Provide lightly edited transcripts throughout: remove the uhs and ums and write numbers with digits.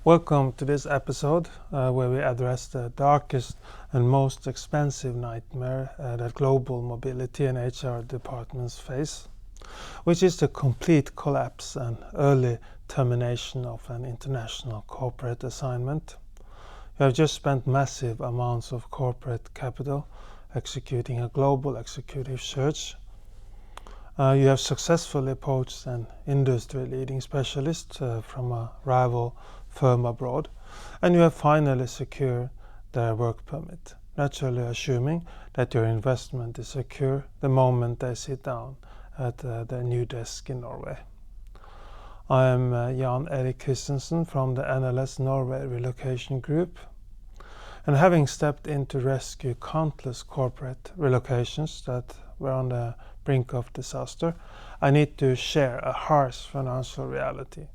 Welcome to this episode where we address the darkest and most expensive nightmare that global mobility and HR departments face, which is the complete collapse and early termination of an international corporate assignment. You have just spent massive amounts of corporate capital executing a global executive search. You have successfully poached an industry-leading specialist from a rival firm abroad, and you have finally secured their work permit, naturally assuming that your investment is secure the moment they sit down at their new desk in Norway. I am Erik Christensen from the NLS Norway Relocation Group, and having stepped in to rescue countless corporate relocations that were on the brink of disaster, I need to share a harsh financial reality.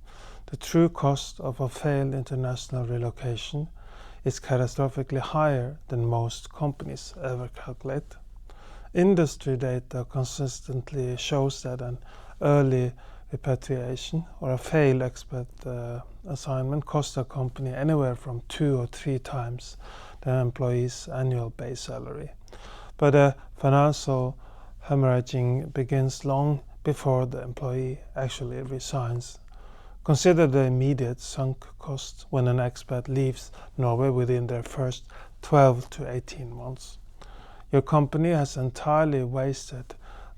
The true cost of a failed international relocation is catastrophically higher than most companies ever calculate. Industry data consistently shows that an early repatriation or a failed expat assignment costs a company anywhere from 2 or 3 times the employee's annual base salary. But the financial hemorrhaging begins long before the employee actually resigns. Consider the immediate sunk cost when an expat leaves Norway within their first 12 to 18 months. Your company has entirely wasted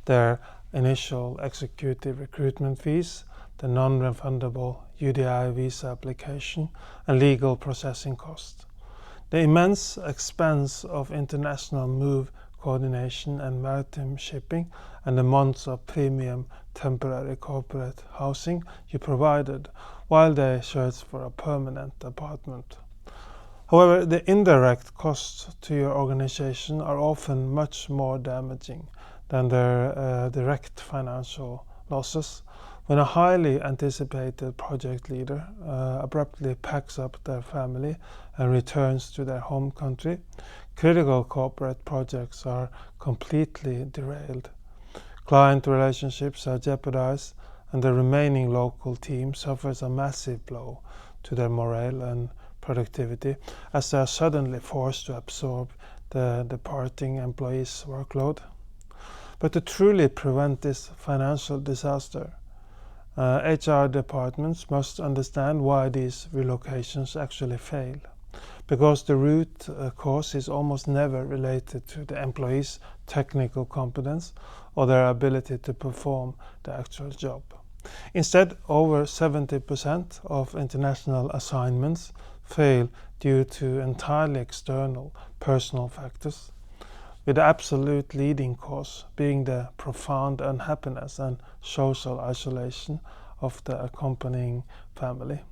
their initial executive recruitment fees, the non-refundable UDI visa application, and legal processing costs. The immense expense of international move coordination and maritime shipping, and the months of premium temporary corporate housing you provided while they searched for a permanent apartment. However, the indirect costs to your organization are often much more damaging than their direct financial losses. When a highly anticipated project leader abruptly packs up their family and returns to their home country, critical corporate projects are completely derailed. Client relationships are jeopardized, and the remaining local team suffers a massive blow to their morale and productivity as they are suddenly forced to absorb the departing employees' workload. But to truly prevent this financial disaster, HR departments must understand why these relocations actually fail, because the root cause is almost never related to the employee's technical competence or their ability to perform the actual job. Instead, over 70% of international assignments fail due to entirely external personal factors, with the absolute leading cause being the profound unhappiness and social isolation of the accompanying family.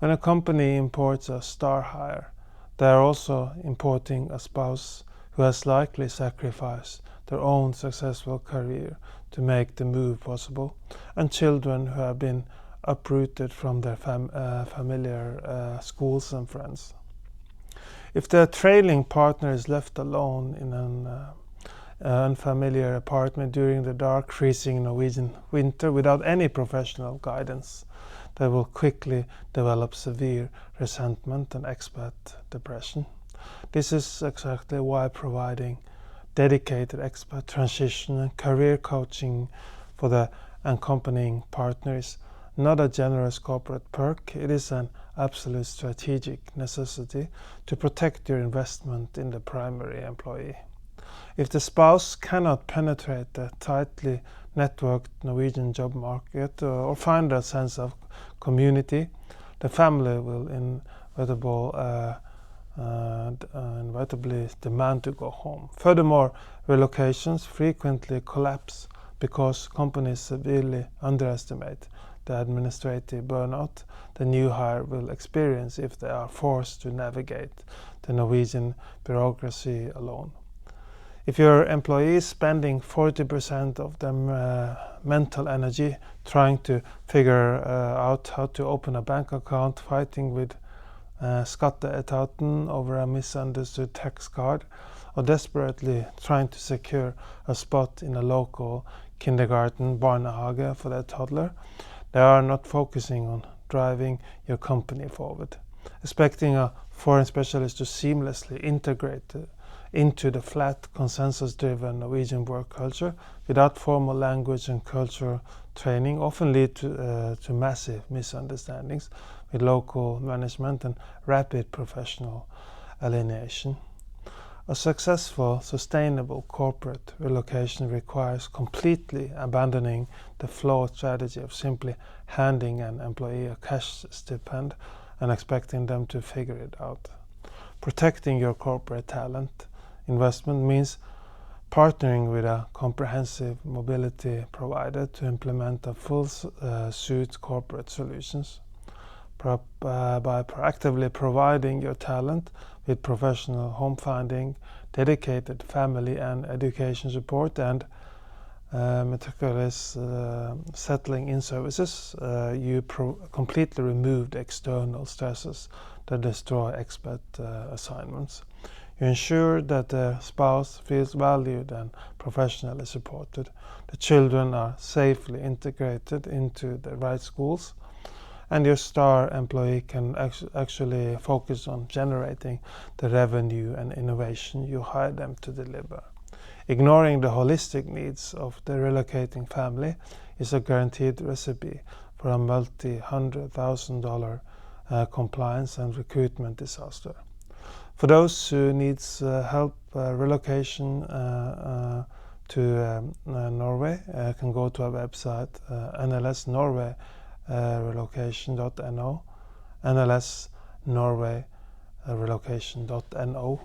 When a company imports a star hire, they are also importing a spouse who has likely sacrificed their own successful career to make the move possible, and children who have been uprooted from their familiar schools and friends. If the trailing partner is left alone in an unfamiliar apartment during the dark, freezing Norwegian winter without any professional guidance, they will quickly develop severe resentment and expat depression. This is exactly why providing dedicated expat transition and career coaching for the accompanying partner is not a generous corporate perk. It is an absolute strategic necessity to protect your investment in the primary employee. If the spouse cannot penetrate the tightly networked Norwegian job market or find a sense of community, the family will inevitably demand to go home. Furthermore, relocations frequently collapse because companies severely underestimate the administrative burnout the new hire will experience if they are forced to navigate the Norwegian bureaucracy alone. If your employee is spending 40% of their mental energy trying to figure out how to open a bank account, fighting with Skatteetaten over a misunderstood tax card, or desperately trying to secure a spot in a local kindergarten barnehage for their toddler, they are not focusing on driving your company forward. Expecting a foreign specialist to seamlessly integrate into the flat, consensus-driven Norwegian work culture without formal language and cultural training often lead to massive misunderstandings with local management and rapid professional alienation. A successful, sustainable corporate relocation requires completely abandoning the flawed strategy of simply handing an employee a cash stipend and expecting them to figure it out. Protecting your corporate talent investment means partnering with a comprehensive mobility provider to implement a full suite corporate solutions. By proactively providing your talent with professional home finding, dedicated family and education support, and meticulous settling in services, you completely remove the external stresses that destroy expat assignments. You ensure that the spouse feels valued and professionally supported. The children are safely integrated into the right schools, and your star employee can actually focus on generating the revenue and innovation you hire them to deliver. Ignoring the holistic needs of the relocating family is a guaranteed recipe for a multi-$100,000 compliance and recruitment disaster. For those who needs help relocation to Norway, can go to our website NLS Norway Relocation.no, NLS Norway Relocation.no.